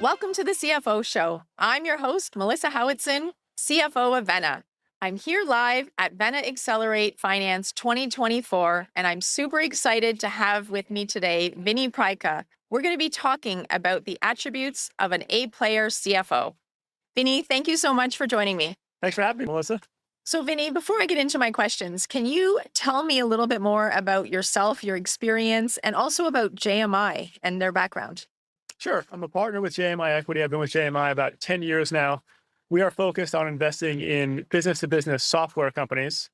Welcome to the CFO Show. I'm your host, Melissa Howatson, CFO of Venna. I'm here live at Venna Accelerate Finance 2024, and I'm super excited to have with me today Vinny Prajka. We're going to be talking about the attributes of an A-player CFO. Vinny, thank you so much for joining me. Thanks for having me, Melissa. So Vinny, before I get into my questions, can you tell me a little bit more about yourself, your experience, and also about JMI and their background? Sure. I'm a partner with JMI Equity. I've been with JMI about 10 years now. We are focused on investing in business-to-business software companies.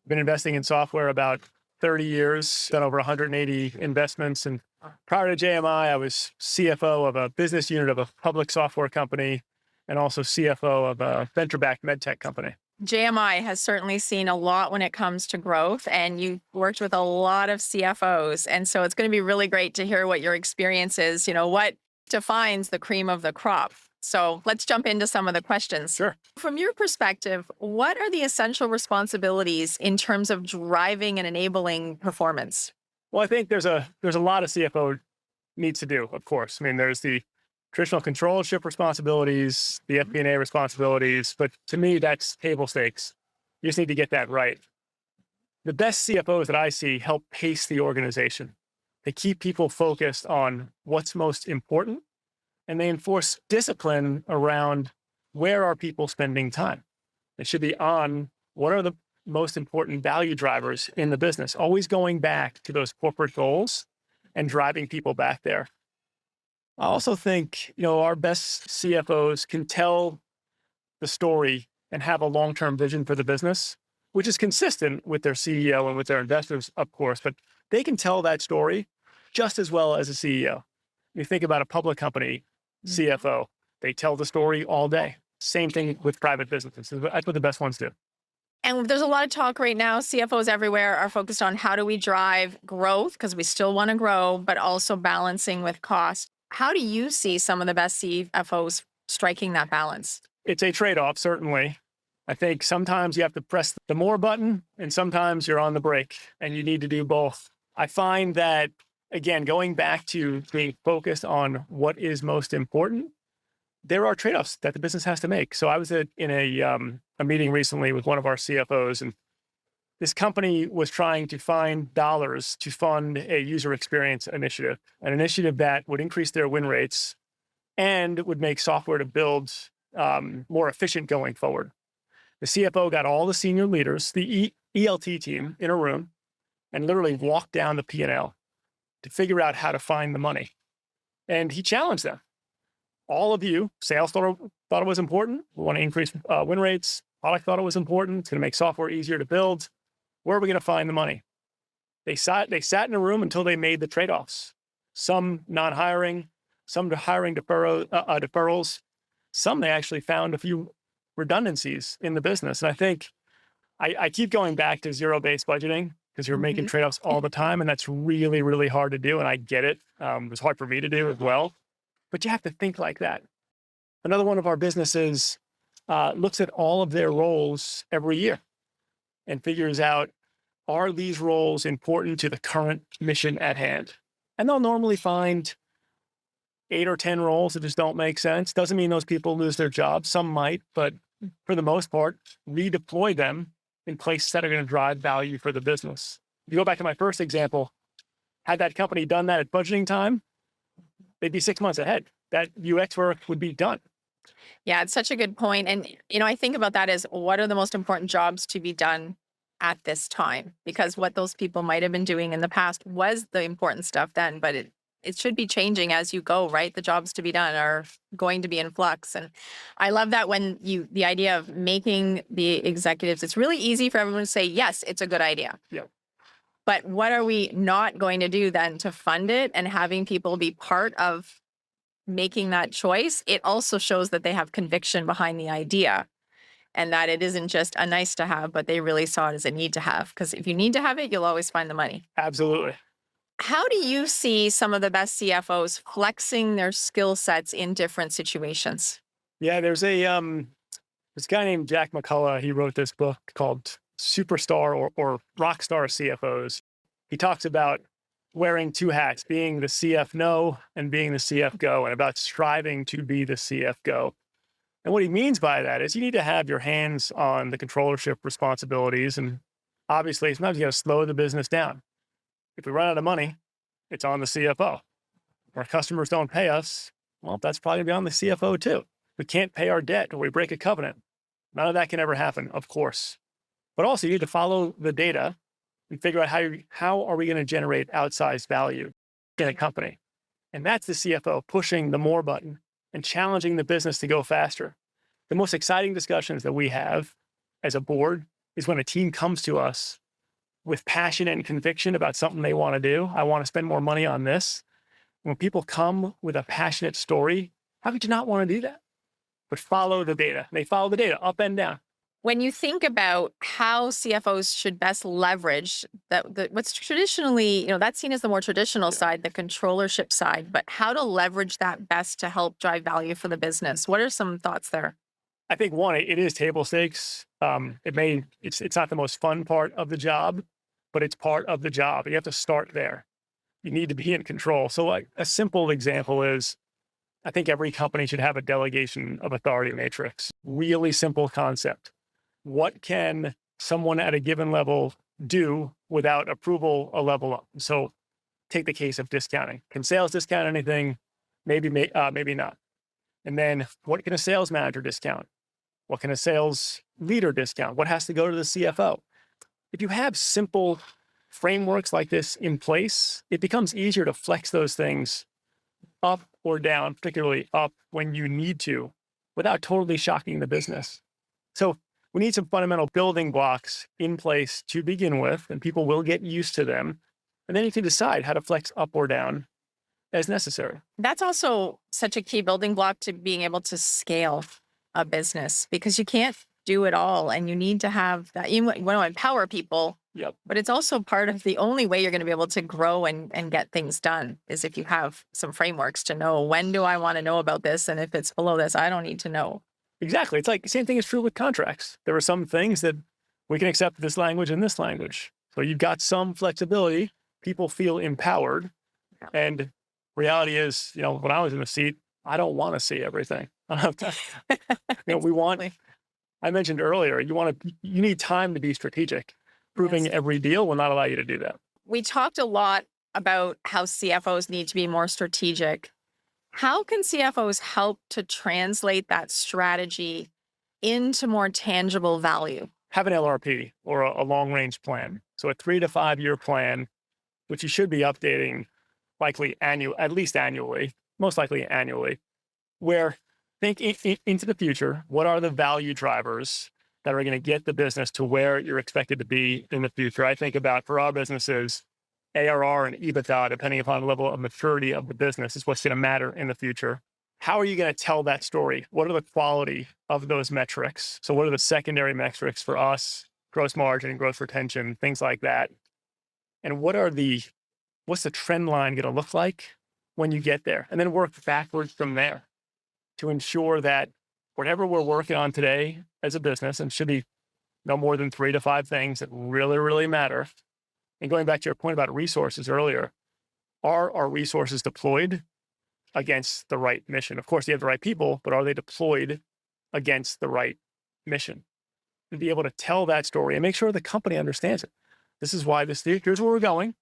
I've been investing in software about 30 years, done over 180 investments. And prior to JMI, I was CFO of a business unit of a public software company and also CFO of a venture-backed medtech company. JMI has certainly seen a lot when it comes to growth, and you worked with a lot of CFOs. And so it's going to be really great to hear what your experience is, what defines the cream of the crop. So let's jump into some of the questions. Sure. From your perspective, what are the essential responsibilities in terms of driving and enabling performance? Well, I think there's a lot of CFO needs to do, of course. I mean, there's the traditional controllership responsibilities, the FP&A responsibilities, but to me, that's table stakes. You just need to get that right. The best CFOs that I see help pace the organization. They keep people focused on what's most important, and they enforce discipline around where are people spending time. They should be on what are the most important value drivers in the business, always going back to those corporate goals and driving people back there. I also think, our best CFOs can tell the story and have a long-term vision for the business, which is consistent with their CEO and with their investors, of course, but they can tell that story just as well as a CEO. You think about a public company CFO, they tell the story all day. Same thing with private businesses. That's what the best ones do. And there's a lot of talk right now. CFOs everywhere are focused on how do we drive growth, because we still want to grow, but also balancing with cost. How do you see some of the best CFOs striking that balance? It's a trade-off, certainly. I think sometimes you have to press the more button, and sometimes you're on the brake, and you need to do both. I find that, again, going back to being focused on what is most important, there are trade-offs that the business has to make. So I was in a meeting recently with one of our CFOs, and this company was trying to find dollars to fund a user experience initiative, an initiative that would increase their win rates and would make software to build more efficient going forward. The CFO got all the senior leaders, the ELT team, in a room and literally walked down the P&L to figure out how to find the money. And he challenged them. All of you, sales thought it was important. We want to increase win rates. Product thought it was important. It's going to make software easier to build. Where are we going to find the money? They sat in a room until they made the trade-offs. Some non-hiring, some hiring deferrals. Some they actually found a few redundancies in the business. And I think I keep going back to zero-based budgeting because you're making trade-offs all the time, and that's really, really hard to do. And I get it. It's hard for me to do as well. But you have to think like that. Another one of our businesses looks at all of their roles every year and figures out, are these roles important to the current mission at hand? And they'll normally find 8 or 10 roles that just don't make sense. Doesn't mean those people lose their jobs. Some might, but for the most part, redeploy them in places that are going to drive value for the business. If you go back to my first example, had that company done that at budgeting time, they'd be 6 months ahead. That UX work would be done. Yeah, it's such a good point. And, I think about that as what are the most important jobs to be done at this time? Because what those people might have been doing in the past was the important stuff then, but it should be changing as you go, right? The jobs to be done are going to be in flux. And I love that when the idea of making the executives, it's really easy for everyone to say, yes, it's a good idea. Yeah. But what are we not going to do then to fund it and having people be part of making that choice? It also shows that they have conviction behind the idea and that it isn't just a nice to have, but they really saw it as a need to have. Because if you need to have it, you'll always find the money. Absolutely. How do you see some of the best CFOs flexing their skill sets in different situations? Yeah, there's this guy named Jack McCullough. He wrote this book called Superstar or Rockstar CFOs. He talks about wearing two hats, being the CFO and being the CFO, and about striving to be the CFO. And what he means by that is you need to have your hands on the controllership responsibilities. And obviously, sometimes you got to slow the business down. If we run out of money, it's on the CFO. If our customers don't pay us, well, that's probably going to be on the CFO too. We can't pay our debt or we break a covenant. None of that can ever happen, of course. But also, you need to follow the data and figure out how are we going to generate outsized value in a company. And that's the CFO pushing the more button and challenging the business to go faster. The most exciting discussions that we have as a board is when a team comes to us with passion and conviction about something they want to do. I want to spend more money on this. When people come with a passionate story, how could you not want to do that? But follow the data. They follow the data up and down. When you think about how CFOs should best leverage what's traditionally, that's seen as the more traditional side, the controllership side, but how to leverage that best to help drive value for the business. What are some thoughts there? I think one, it is table stakes. It's not the most fun part of the job, but it's part of the job. You have to start there. You need to be in control. So like a simple example is, I think every company should have a delegation of authority matrix. Really simple concept. What can someone at a given level do without approval a level up? So take the case of discounting. Can sales discount anything? Maybe not. And then what can a sales manager discount? What can a sales leader discount? What has to go to the CFO? If you have simple frameworks like this in place, it becomes easier to flex those things up or down, particularly up when you need to, without totally shocking the business. So we need some fundamental building blocks in place to begin with, and people will get used to them. And then you can decide how to flex up or down as necessary. That's also such a key building block to being able to scale a business, because you can't do it all. And you need to have that. You want to empower people, Yep. But it's also part of the only way you're going to be able to grow and get things done is if you have some frameworks to know, when do I want to know about this? And if it's below this, I don't need to know. Exactly. It's like the same thing is true with contracts. There are some things that we can accept this language and this language. So you've got some flexibility. People feel empowered. Yeah. And reality is, when I was in the seat, I don't want to see everything. I don't have time. I mentioned earlier, you need time to be strategic. Proving Yes. every deal will not allow you to do that. We talked a lot about how CFOs need to be more strategic. How can CFOs help to translate that strategy into more tangible value? Have an LRP or a long-range plan. So a 3 to 5 year plan, which you should be updating at least annually, most likely annually, where think into the future. What are the value drivers that are going to get the business to where you're expected to be in the future? I think about, for our businesses, ARR and EBITDA, depending upon the level of maturity of the business, is what's going to matter in the future. How are you going to tell that story? What are the quality of those metrics? So what are the secondary metrics for us? Gross margin, gross retention, things like that. And what's the trend line going to look like when you get there? And then work backwards from there to ensure that whatever we're working on today as a business, and should be no more than 3 to 5 things that really, really matter. And going back to your point about resources earlier, are our resources deployed against the right mission? Of course, you have the right people, but are they deployed against the right mission? To be able to tell that story and make sure the company understands it. This is why here's where we're going,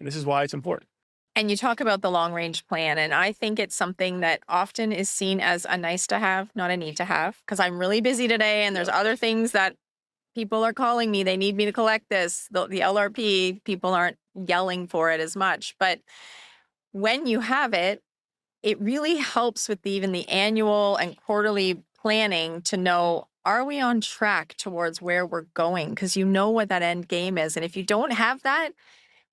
and this is why it's important. And you talk about the long range plan, and I think it's something that often is seen as a nice to have, not a need to have, because I'm really busy today and there's other things that people are calling me. They need me to collect this. The LRP, people aren't yelling for it as much. But when you have it, it really helps with even the annual and quarterly planning to know, are we on track towards where we're going? Because you know what that end game is. And if you don't have that,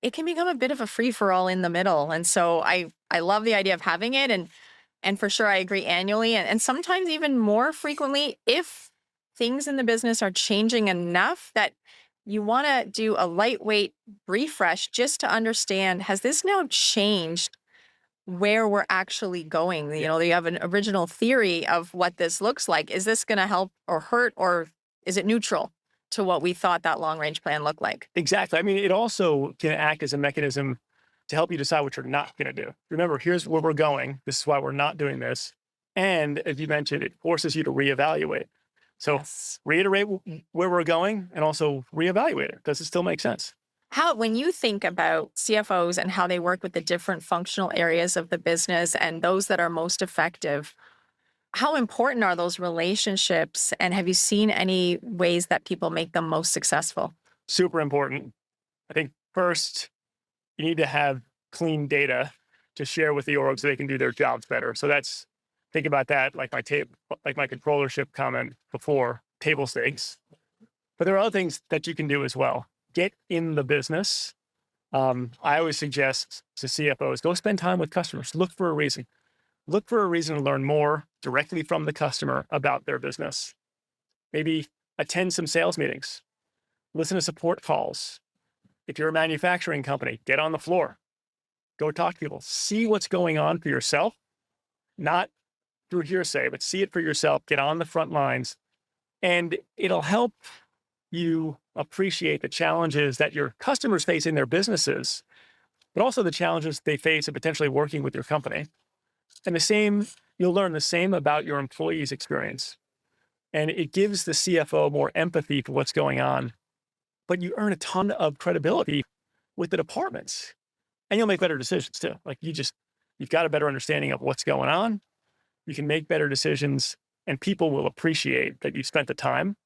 it can become a bit of a free-for-all in the middle. And so I love the idea of having it. And for sure, I agree annually and sometimes even more frequently if things in the business are changing enough that you want to do a lightweight refresh just to understand, has this now changed where we're actually going? You know, you have an original theory of what this looks like. Is this going to help or hurt, or is it neutral to what we thought that long-range plan looked like? Exactly. I mean, it also can act as a mechanism to help you decide what you're not going to do. Remember, here's where we're going. This is why we're not doing this. And as you mentioned, it forces you to reevaluate. So reiterate where we're going and also reevaluate it. Does it still make sense? When you think about CFOs and how they work with the different functional areas of the business and those that are most effective, how important are those relationships? And have you seen any ways that people make them most successful? Super important. I think first, you need to have clean data to share with the org so they can do their jobs better. So think about that like my controllership comment before, table stakes. But there are other things that you can do as well. Get in the business. I always suggest to CFOs, go spend time with customers. Look for a reason. Look for a reason to learn more directly from the customer about their business. Maybe attend some sales meetings. Listen to support calls. If you're a manufacturing company, get on the floor. Go talk to people. See what's going on for yourself. Not through hearsay, but see it for yourself. Get on the front lines. And it'll help you appreciate the challenges that your customers face in their businesses, but also the challenges they face in potentially working with your company. And you'll learn the same about your employees' experience. And it gives the CFO more empathy for what's going on, but you earn a ton of credibility with the departments, and you'll make better decisions too. Like you've got a better understanding of what's going on. You can make better decisions, and people will appreciate that you spent the time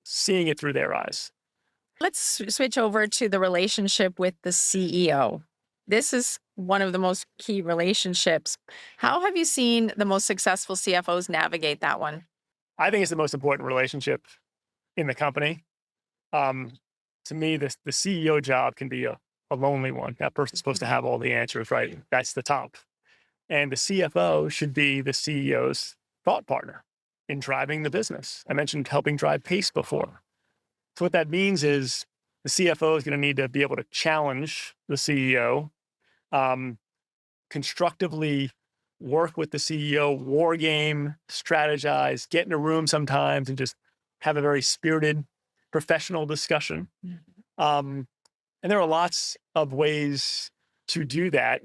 seeing it through their eyes. Let's switch over to the relationship with the CEO. This is one of the most key relationships. How have you seen the most successful CFOs navigate that one? I think it's the most important relationship in the company. To me, the CEO job can be a lonely one. That person's supposed to have all the answers, right? That's the top. And the CFO should be the CEO's thought partner in driving the business. I mentioned helping drive pace before. So what that means is the CFO is going to need to be able to challenge the CEO, constructively work with the CEO, war game, strategize, get in a room sometimes and just have a very spirited, professional discussion. And there are lots of ways to do that.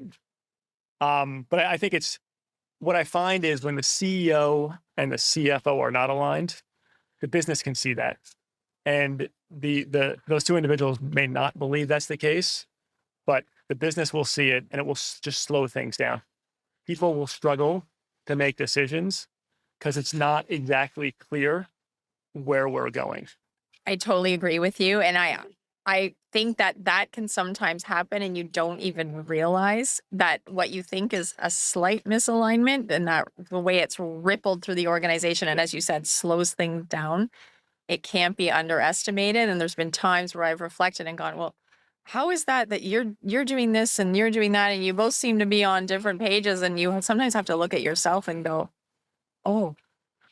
But I think what I find is when the CEO and the CFO are not aligned, the business can see that. And those two individuals may not believe that's the case, but the business will see it and it will just slow things down. People will struggle to make decisions because it's not exactly clear where we're going. I totally agree with you. And I think that can sometimes happen and you don't even realize that what you think is a slight misalignment and that the way it's rippled through the organization and, as you said, slows things down. It can't be underestimated. And there's been times where I've reflected and gone, well, how is that you're doing this and you're doing that and you both seem to be on different pages, and you sometimes have to look at yourself and go, oh,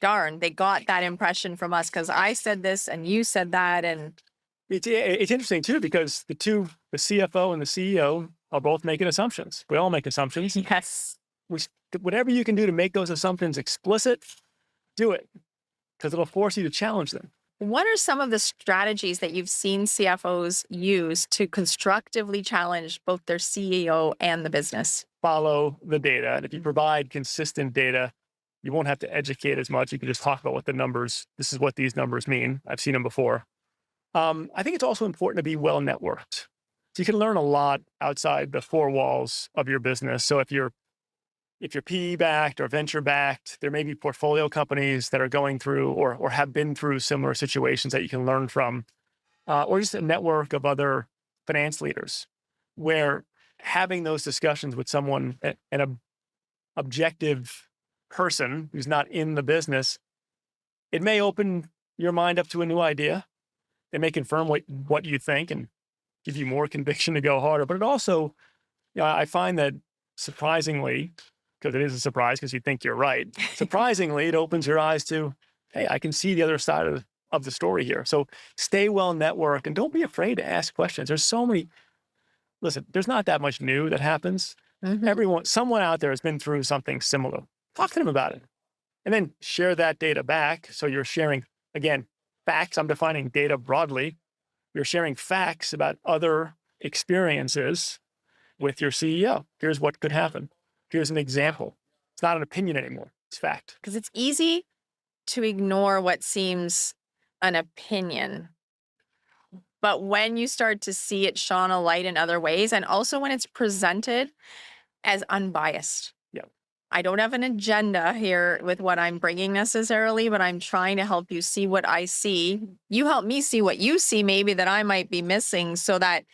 darn, they got that impression from us because I said this and you said that. And it's interesting too, because the CFO and the CEO are both making assumptions. We all make assumptions. yes, Whatever you can do to make those assumptions explicit, do it, because it'll force you to challenge them. what are some of the strategies that you've seen CFOs use to constructively challenge both their CEO and the business? Follow the data. And if you provide consistent data, you won't have to educate as much. You can just talk about what this is what these numbers mean. I've seen them before. I think it's also important to be well networked. So you can learn a lot outside the four walls of your business. So if you're PE backed or venture backed, there may be portfolio companies that are going through or have been through similar situations that you can learn from, or just a network of other finance leaders, where having those discussions with someone, an objective person who's not in the business, it may open your mind up to a new idea. It may confirm what you think and give you more conviction to go harder. But it also, I find that surprisingly, because it is a surprise because you think you're right, surprisingly, it opens your eyes to, hey, I can see the other side of the story here. So stay well networked and don't be afraid to ask questions. Listen, there's not that much new that happens. Mm-hmm. Someone out there has been through something similar. Talk to them about it. And then share that data back. So you're sharing, again, facts. I'm defining data broadly. You're sharing facts about other experiences. with your CEO. Here's what could happen. Here's an example. It's not an opinion anymore. It's fact. Because it's easy to ignore what seems an opinion. But when you start to see it shone a light in other ways, and also when it's presented as unbiased. Yeah. I don't have an agenda here with what I'm bringing necessarily, but I'm trying to help you see what I see. You help me see what you see maybe that I might be missing so that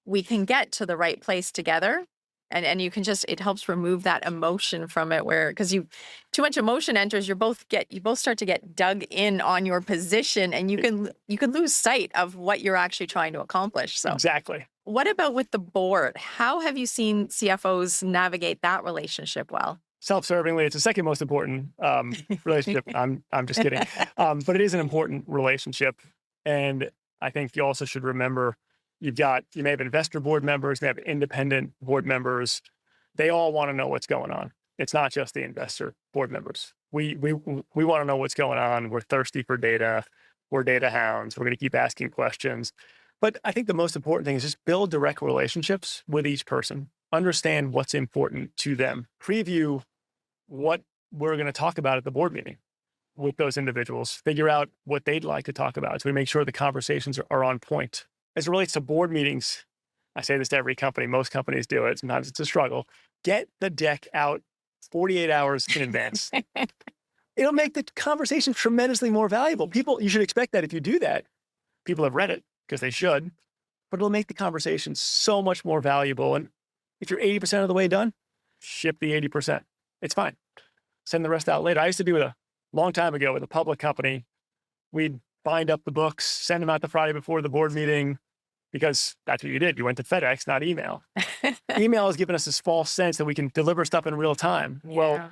we can get to the right place together. And you can just, it helps remove that emotion from it where, because too much emotion enters, you both start to get dug in on your position and you can lose sight of what you're actually trying to accomplish. So Exactly. what about with the board? How have you seen CFOs navigate that relationship well? Self-servingly, it's the second most important relationship. I'm just kidding. But it is an important relationship. And I think you also should remember you may have investor board members, you may have independent board members. They all want to know what's going on. It's not just the investor board members. We want to know what's going on. We're thirsty for data. We're data hounds. We're going to keep asking questions. But I think the most important thing is just build direct relationships with each person. Understand what's important to them. Preview what we're going to talk about at the board meeting with those individuals. Figure out what they'd like to talk about so we make sure the conversations are on point. As it relates to board meetings, I say this to every company. Most companies do it. Sometimes it's a struggle. Get the deck out 48 hours in advance. It'll make the conversation tremendously more valuable. You should expect that if you do that, people have read it because they should, but it'll make the conversation so much more valuable. And if you're 80% of the way done, ship the 80%. It's fine. Send the rest out later. I used to do it a long time ago with a public company. We'd bind up the books, send them out the Friday before the board meeting, because that's what you did. You went to FedEx, not email. Email has given us this false sense that we can deliver stuff in real time. Yeah. Well,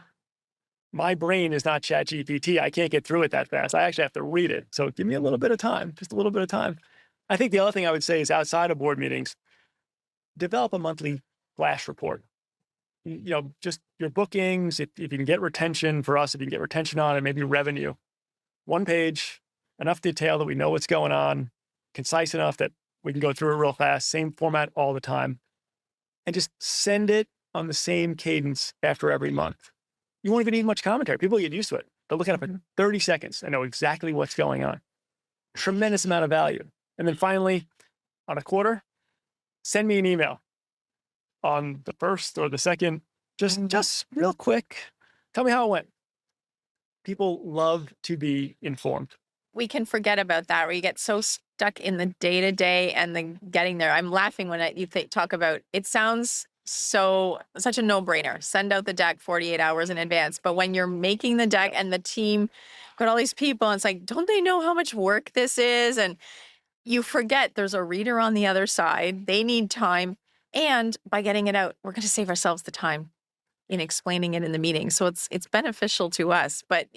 my brain is not ChatGPT. I can't get through it that fast. I actually have to read it. So give me a little bit of time, just a little bit of time. I think the other thing I would say is outside of board meetings, develop a monthly flash report. Just your bookings, if you can get retention for us, if you can get retention on it, maybe revenue. One page, enough detail that we know what's going on, concise enough that we can go through it real fast, same format all the time, and just send it on the same cadence after every month. You won't even need much commentary. People get used to it. They'll look at it for 30 seconds and know exactly what's going on. Tremendous amount of value. And then finally, on a quarter, send me an email on the first or the second, just real quick. Tell me how it went. People love to be informed. We can forget about that, where you get so stuck in the day-to-day and then getting there. I'm laughing when you talk about, it sounds such a no-brainer. Send out the deck 48 hours in advance. But when you're making the deck and the team got all these people, and it's like, don't they know how much work this is? And you forget there's a reader on the other side. They need time. And by getting it out, we're going to save ourselves the time in explaining it in the meeting. So it's beneficial to us, but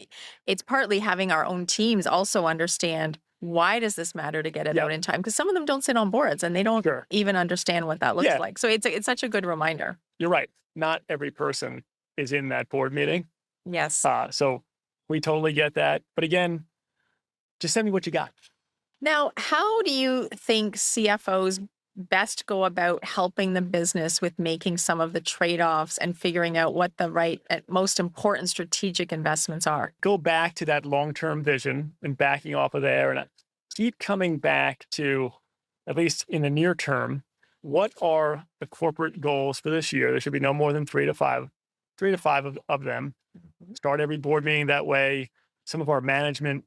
it's partly having our own teams also understand, why does this matter to get it out in time? Because some of them don't sit on boards and they don't even understand what that looks like. So it's such a good reminder. You're right. Not every person is in that board meeting. Yes. So we totally get that. But again, just send me what you got. Now, how do you think CFOs best go about helping the business with making some of the trade-offs and figuring out what the right and most important strategic investments are? Go back to that long-term vision and backing off of there and keep coming back to, at least in the near term, what are the corporate goals for this year? There should be no more than three to five of them. Start every board meeting that way. Some of our management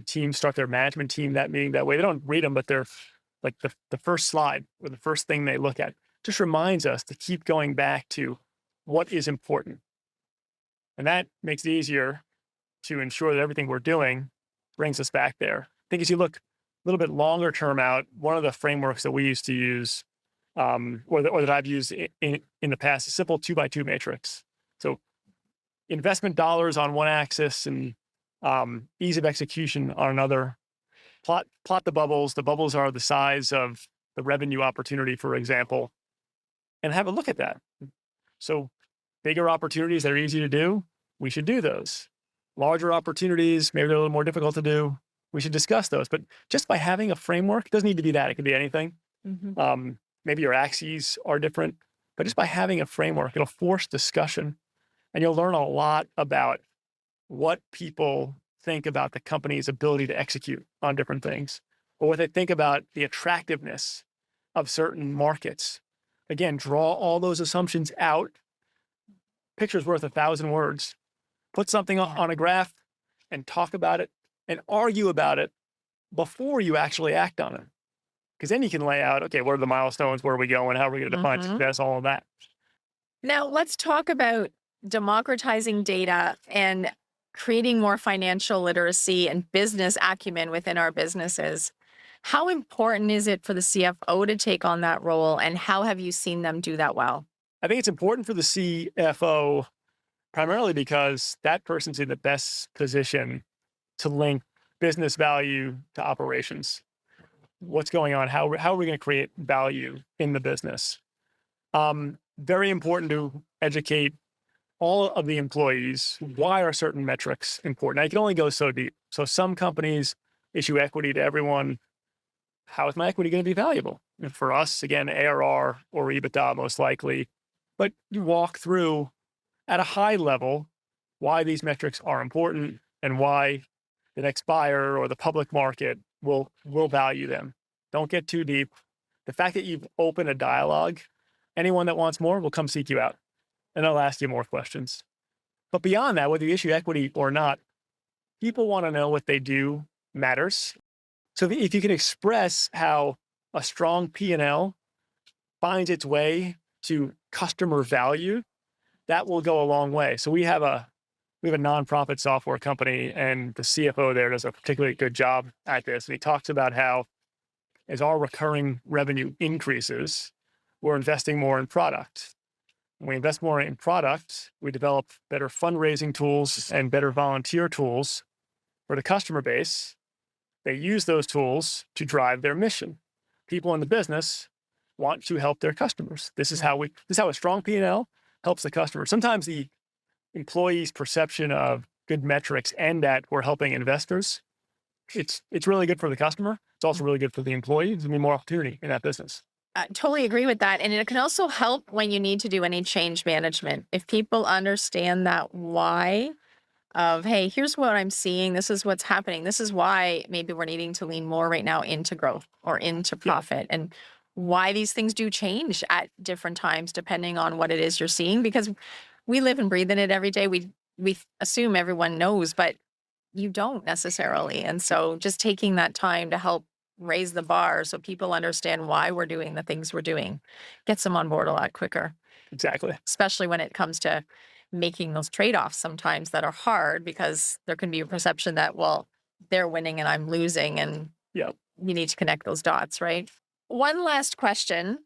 teams start their management team that meeting that way. They don't read them, but they're like the first slide or the first thing they look at just reminds us to keep going back to what is important. And that makes it easier to ensure that everything we're doing brings us back there. I think as you look a little bit longer term out, one of the frameworks that we used to use or that I've used in the past is simple 2x2 matrix. So investment dollars on one axis and ease of execution on another. Plot the bubbles. The bubbles are the size of the revenue opportunity, for example, and have a look at that. So bigger opportunities that are easy to do, we should do those. Larger opportunities, maybe they're a little more difficult to do, we should discuss those. But just by having a framework, it doesn't need to be that. It could be anything. Maybe your axes are different. But just by having a framework, it'll force discussion, and you'll learn a lot about what people think about the company's ability to execute on different things, or what they think about the attractiveness of certain markets. Again, draw all those assumptions out. Picture's worth 1,000 words. Put something on a graph and talk about it and argue about it before you actually act on it. Because then you can lay out, okay, what are the milestones? Where are we going? How are we going to define success? All of that. Now, let's talk about democratizing data and creating more financial literacy and business acumen within our businesses. How important is it for the CFO to take on that role, and how have you seen them do that well? I think it's important for the CFO primarily because that person's in the best position to link business value to operations. What's going on? How are we going to create value in the business? Very important to educate all of the employees. Why are certain metrics important? Now, you can only go so deep. So some companies issue equity to everyone. How is my equity going to be valuable? And for us, again, ARR or EBITDA most likely. But you walk through at a high level why these metrics are important and why the next buyer or the public market will value them. Don't get too deep. The fact that you've opened a dialogue, anyone that wants more will come seek you out, and they'll ask you more questions. But beyond that, whether you issue equity or not, people want to know what they do matters. So if you can express how a strong P&L finds its way to customer value, that will go a long way. So we have a nonprofit software company, and the CFO there does a particularly good job at this. And he talks about how as our recurring revenue increases, we're investing more in product. When we invest more in product, we develop better fundraising tools and better volunteer tools for the customer base. They use those tools to drive their mission. People in the business want to help their customers. This is how a strong P&L helps the customer. Sometimes the employee's perception of good metrics and that we're helping investors, it's really good for the customer. It's also really good for the employee. There's gonna be more opportunity in that business. I totally agree with that. And it can also help when you need to do any change management. If people understand that why of, hey, here's what I'm seeing, this is what's happening, this is why maybe we're needing to lean more right now into growth or into profit, and why these things do change at different times depending on what it is you're seeing, because we live and breathe in it every day. We assume everyone knows, but you don't necessarily. And so just taking that time to help raise the bar so people understand why we're doing the things we're doing gets them on board a lot quicker. Exactly. Especially when it comes to making those trade-offs sometimes that are hard, because there can be a perception that, well, they're winning and I'm losing, and you need to connect those dots, right? One last question.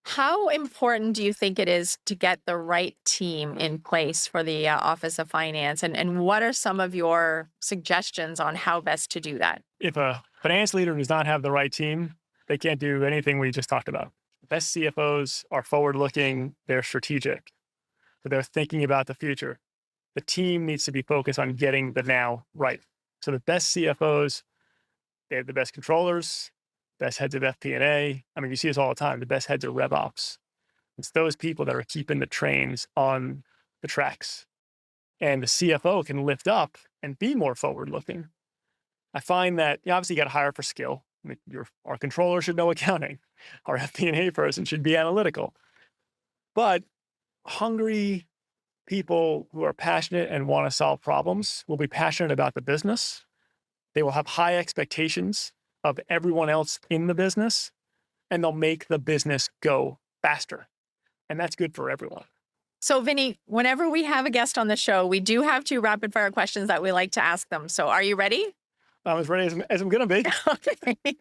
How important do you think it is to get the right team in place for the Office of Finance? And what are some of your suggestions on how best to do that? If a finance leader does not have the right team, they can't do anything we just talked about. The best CFOs are forward-looking, they're strategic, so they're thinking about the future. The team needs to be focused on getting the now right. So the best CFOs, they have the best controllers, best heads of FP&A. I mean, you see this all the time, the best heads of RevOps. It's those people that are keeping the trains on the tracks. And the CFO can lift up and be more forward-looking. I find that obviously you got to hire for skill. I mean, our controller should know accounting. Our FP&A person should be analytical. But hungry people who are passionate and want to solve problems will be passionate about the business. They will have high expectations of everyone else in the business, and they'll make the business go faster. And that's good for everyone. So, Vinny, whenever we have a guest on the show, we do have 2 rapid fire questions that we like to ask them. So are you ready? I'm as ready as I'm going to be. Okay.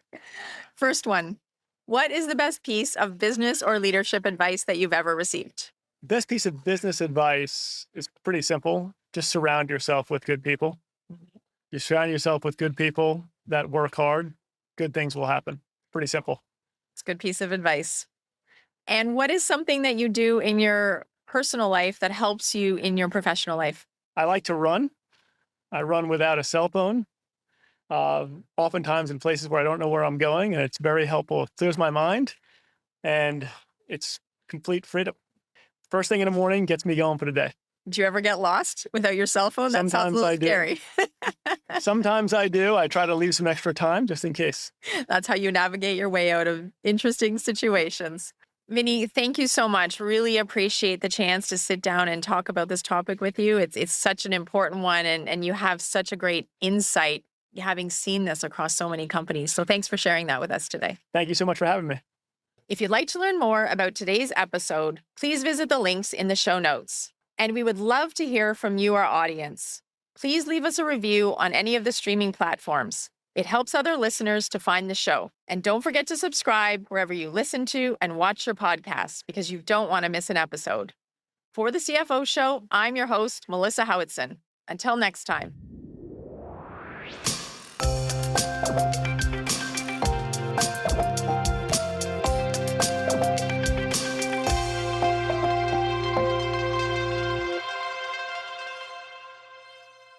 First one. What is the best piece of business or leadership advice that you've ever received? Best piece of business advice is pretty simple. Just surround yourself with good people. You surround yourself with good people that work hard, good things will happen. Pretty simple. It's a good piece of advice. And what is something that you do in your personal life that helps you in your professional life? I like to run. I run without a cell phone, oftentimes in places where I don't know where I'm going, and it's very helpful. It clears my mind, and it's complete freedom. First thing in the morning gets me going for the day. Do you ever get lost without your cell phone? That sounds a Sometimes little I do. scary. Sometimes I do. I try to leave some extra time just in case. That's how you navigate your way out of interesting situations. Vinny, thank you so much. Really appreciate the chance to sit down and talk about this topic with you. It's such an important one, and you have such a great insight having seen this across so many companies. So thanks for sharing that with us today. Thank you so much for having me. If you'd like to learn more about today's episode, please visit the links in the show notes. And we would love to hear from you, our audience. Please leave us a review on any of the streaming platforms. It helps other listeners to find the show. And don't forget to subscribe wherever you listen to and watch your podcasts, because you don't want to miss an episode. For the CFO Show, I'm your host, Melissa Howatson. Until next time.